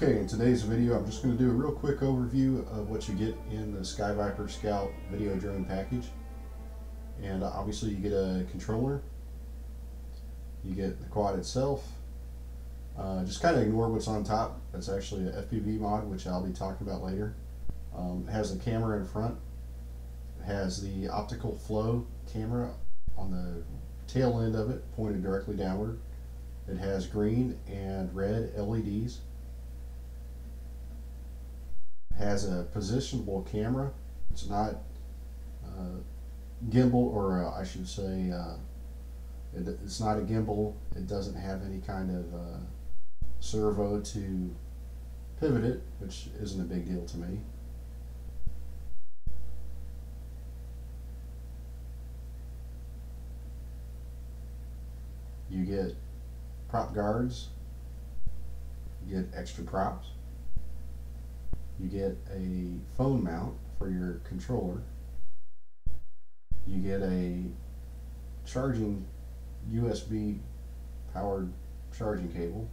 Okay, in today's video I'm just going to do a real quick overview of what you get in the SkyViper Scout video drone package. And obviously you get a controller, you get the quad itself, just kind of ignore what's on top. That's actually a FPV mod, which I'll be talking about later. It has the camera in front, it has the optical flow camera on the tail end of it pointed directly downward. It has green and red LEDs. Has a positionable camera. It's not gimbal, or I should say it's not a gimbal. It doesn't have any kind of servo to pivot it, which isn't a big deal to me. You get prop guards, you get extra props. You get a phone mount for your controller. You get a charging USB powered charging cable.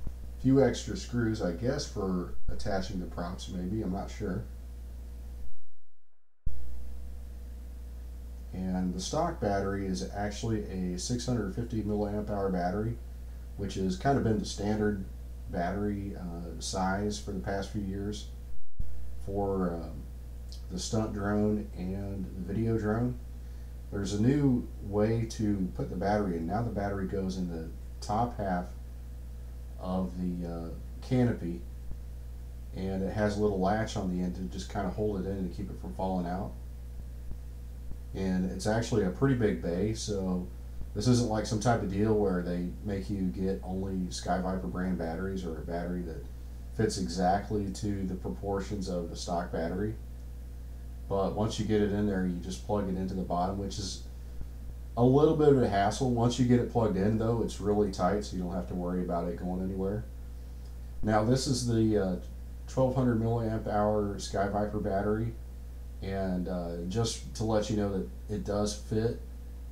A few extra screws, I guess, for attaching the props, maybe, I'm not sure. And the stock battery is actually a 650 milliamp hour battery, which has kind of been the standard battery size for the past few years for the stunt drone and the video drone. There's a new way to put the battery in. Now the battery goes in the top half of the canopy, and it has a little latch on the end to just kind of hold it in and keep it from falling out. And it's actually a pretty big bay, so this isn't like some type of deal where they make you get only SkyViper brand batteries or a battery that fits exactly to the proportions of the stock battery. But once you get it in there, you just plug it into the bottom, which is a little bit of a hassle. Once you get it plugged in, though, it's really tight, so you don't have to worry about it going anywhere. Now, this is the 1200 milliamp hour SkyViper battery, and just to let you know that it does fit,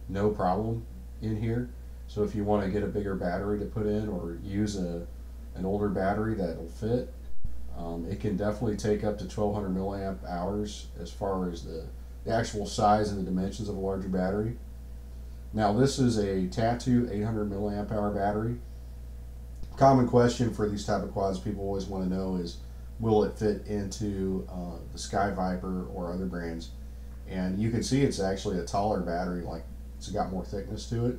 no problem, in here. So if you want to get a bigger battery to put in, or use an older battery that'll fit, it can definitely take up to 1200 milliamp hours as far as the actual size and the dimensions of a larger battery. Now this is a Tattoo 800 milliamp hour battery. Common question for these type of quads people always want to know is, will it fit into the SkyViper or other brands? And you can see it's actually a taller battery, like it's got more thickness to it,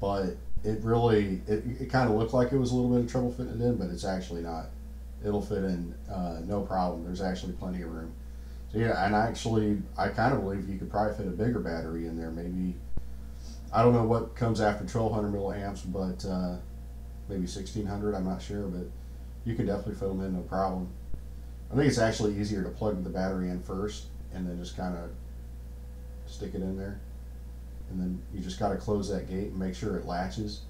but it really, it kind of looked like it was a little bit of trouble fitting it in, but it's actually not. It'll fit in no problem. There's actually plenty of room. So yeah, and I kind of believe you could probably fit a bigger battery in there. Maybe, I don't know what comes after 1200 milliamps, but maybe 1600, I'm not sure, but you can definitely fit them in no problem. I think it's actually easier to plug the battery in first and then just kind of stick it in there. And then you just got to close that gate and make sure it latches.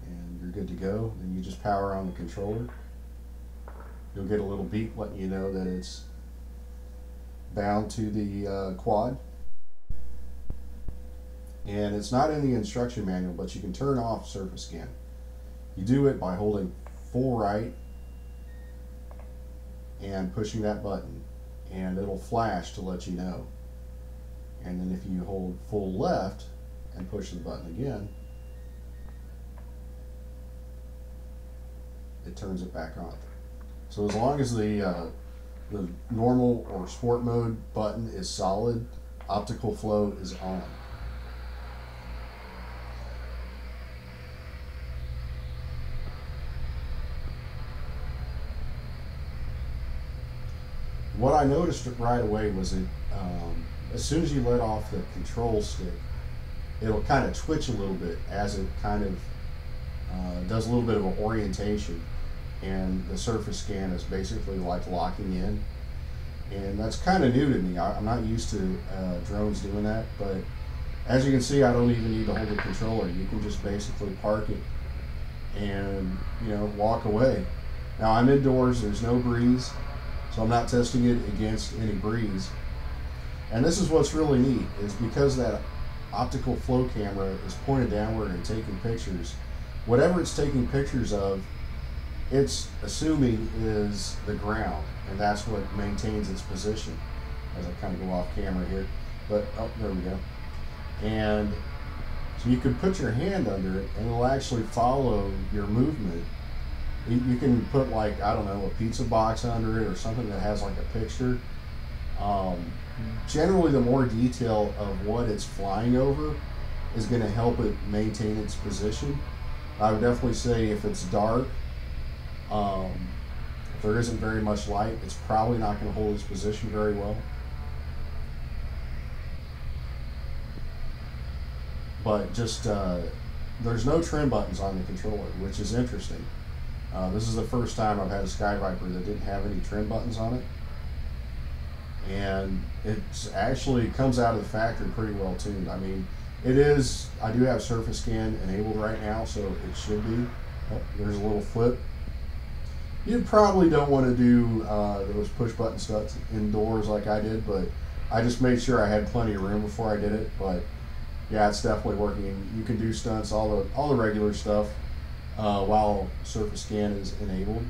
And you're good to go. Then you just power on the controller. You'll get a little beep letting you know that it's bound to the quad. And it's not in the instruction manual, but you can turn off surface scan. You do it by holding full right and pushing that button, and it'll flash to let you know. And then if you hold full left and push the button again, it turns it back on. So as long as the normal or sport mode button is solid, optical flow is on. What I noticed right away was that as soon as you let off the control stick, it'll kind of twitch a little bit as it kind of does a little bit of an orientation, and the surface scan is basically like locking in. And that's kind of new to me. I'm not used to drones doing that, but as you can see, I don't even need to hold the controller. You can just basically park it and, you know, walk away. Now I'm indoors, there's no breeze, so I'm not testing it against any breeze. And this is what's really neat, is because that optical flow camera is pointed downward and taking pictures, whatever it's taking pictures of, it's assuming is the ground, and that's what maintains its position. As I kind of go off camera here, but oh, there we go. And so you could put your hand under it, and it'll actually follow your movement. You can put, like, I don't know, a pizza box under it or something that has like a picture. Generally, the more detail of what it's flying over is going to help it maintain its position. I would definitely say if it's dark, if there isn't very much light, it's probably not going to hold its position very well. But just there's no trim buttons on the controller, which is interesting. This is the first time I've had a Sky Viper that didn't have any trim buttons on it, and it's actually comes out of the factory pretty well tuned. I mean, it is. I do have surface scan enabled right now, so it should be. Oh, there's a little flip. You probably don't want to do those push button stuff indoors like I did, but I just made sure I had plenty of room before I did it. But yeah, it's definitely working. You can do stunts, all the regular stuff, while surface scan is enabled.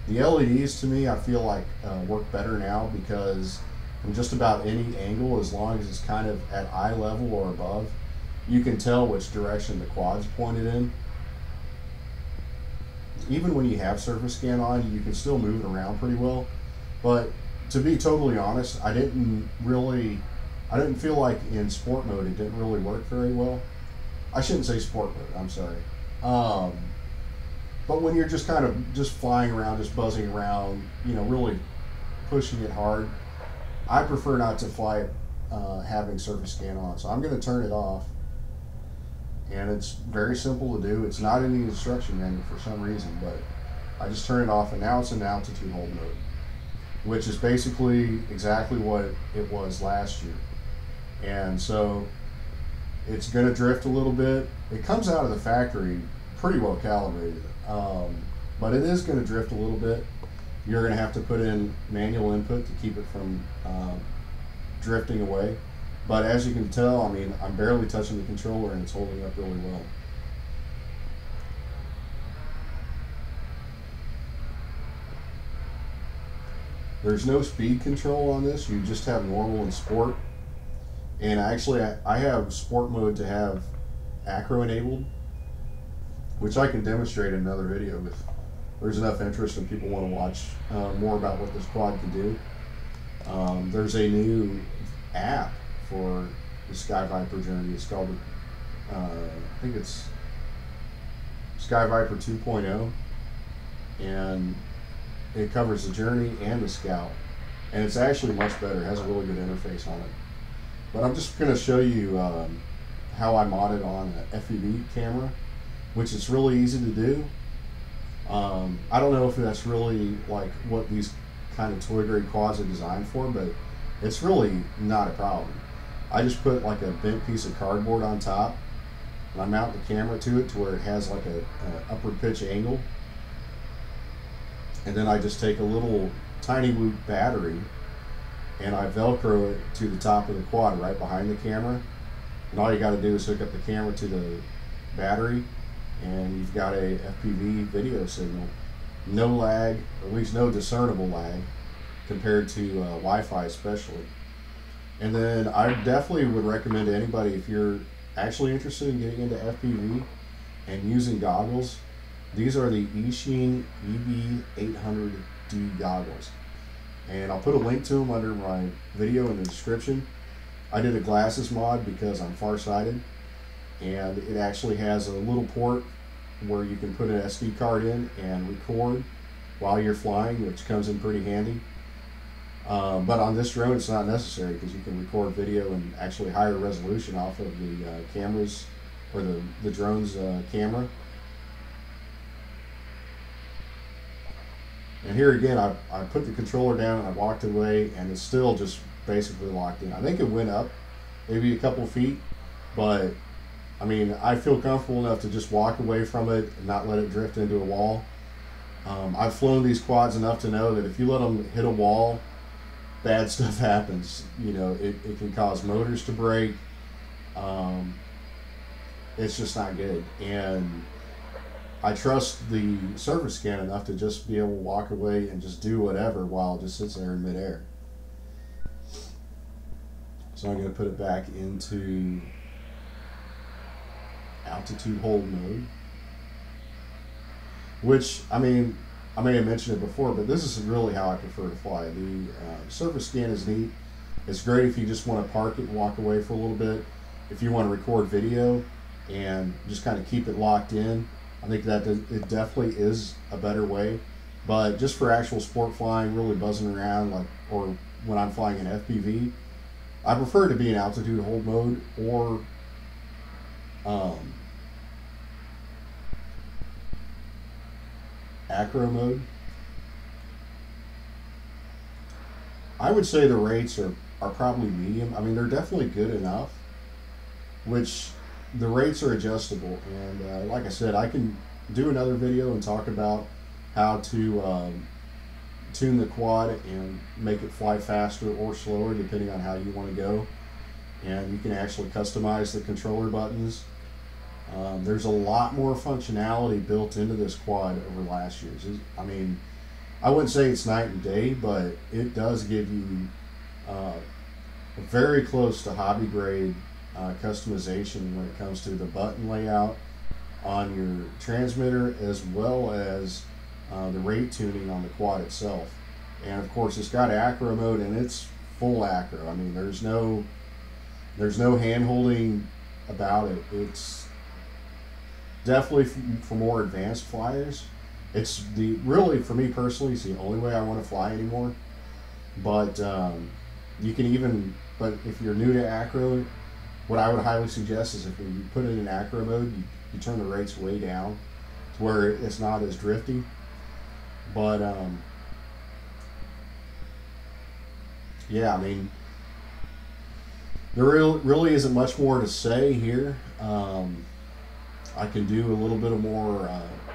The LEDs, to me, I feel like work better now, because from just about any angle, as long as it's kind of at eye level or above, you can tell which direction the quad's pointed in. Even when you have surface scan on, you can still move it around pretty well. But to be totally honest, I didn't feel like in sport mode it didn't really work very well. I shouldn't say sport mode, I'm sorry. But when you're just kind of just flying around, just buzzing around, you know, really pushing it hard, I prefer not to fly it having surface scan on. So I'm going to turn it off. And it's very simple to do. It's not in the instruction manual for some reason, but I just turn it off, and now it's in altitude hold mode, which is basically exactly what it was last year. And so it's going to drift a little bit. It comes out of the factory pretty well calibrated, but it is going to drift a little bit. You're going to have to put in manual input to keep it from drifting away. But as you can tell, I mean, I'm barely touching the controller and it's holding up really well. There's no speed control on this. You just have normal and sport. And actually, I have sport mode to have acro enabled, which I can demonstrate in another video if there's enough interest and people want to watch more about what this quad can do. There's a new app for the Sky Viper journey. It's called, I think it's Sky Viper 2.0, and it covers the journey and the scout, and it's actually much better. It has a really good interface on it. But I'm just going to show you how I modded on an FPV camera, which is really easy to do. I don't know if that's really like what these kind of toy grade quads are designed for, but it's really not a problem. I just put like a bent piece of cardboard on top, and I mount the camera to it to where it has like a upward pitch angle, and then I just take a little tiny loop battery and I velcro it to the top of the quad right behind the camera, and all you got to do is hook up the camera to the battery and you've got a FPV video signal. No lag, or at least no discernible lag compared to Wi-Fi especially. And then I definitely would recommend to anybody, if you're actually interested in getting into FPV and using goggles, these are the Eachine EB800D goggles. And I'll put a link to them under my video in the description. I did a glasses mod because I'm farsighted, and it actually has a little port where you can put an SD card in and record while you're flying, which comes in pretty handy. But on this drone it's not necessary, because you can record video and actually higher resolution off of the cameras, or the drone's camera. And here again, I put the controller down and I walked away, and it's still just basically locked in. I think it went up maybe a couple feet, but I mean, I feel comfortable enough to just walk away from it and not let it drift into a wall. I've flown these quads enough to know that if you let them hit a wall, bad stuff happens. You know, it can cause motors to break. it's just not good. And I trust the surface scan enough to just be able to walk away and just do whatever while it just sits there in midair. So I'm going to put it back into altitude hold mode, which, I mean, I may have mentioned it before, but this is really how I prefer to fly. The surface scan is neat. It's great if you just want to park it and walk away for a little bit. If you want to record video and just kind of keep it locked in, I think that it definitely is a better way. But just for actual sport flying, really buzzing around, like, or when I'm flying an FPV, I prefer to be in altitude hold mode or acro mode. I would say the rates are probably medium. I mean, they're definitely good enough, which the rates are adjustable. And like I said, I can do another video and talk about how to tune the quad and make it fly faster or slower depending on how you want to go. And you can actually customize the controller buttons. There's a lot more functionality built into this quad over last year's. I mean, I wouldn't say it's night and day, but it does give you very close to hobby grade customization when it comes to the button layout on your transmitter, as well as the rate tuning on the quad itself. And of course, it's got acro mode, and it's full acro. I mean, there's no hand holding about it. It's definitely for more advanced flyers. It's really, for me personally, it's the only way I want to fly anymore. But you can even, but if you're new to acro, what I would highly suggest is if you put it in acro mode, you turn the rates way down to where it's not as drifty. But yeah, I mean, there really isn't much more to say here. I can do a little bit of more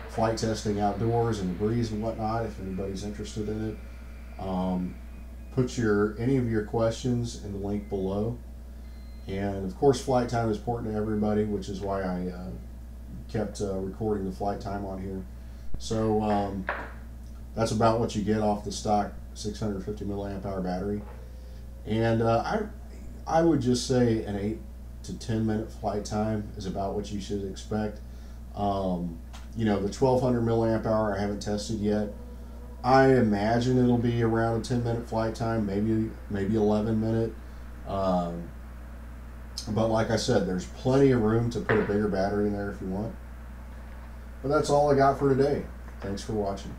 flight testing outdoors in the breeze and whatnot if anybody's interested in it. Put any of your questions in the link below. And of course, flight time is important to everybody, which is why I kept recording the flight time on here. So that's about what you get off the stock 650 milliamp hour battery. And I would just say an 8 to 10 minute flight time is about what you should expect. You know, the 1200 milliamp hour I haven't tested yet. I imagine it'll be around a 10-minute flight time, maybe 11 minute. But like I said, there's plenty of room to put a bigger battery in there if you want. But that's all I got for today. Thanks for watching.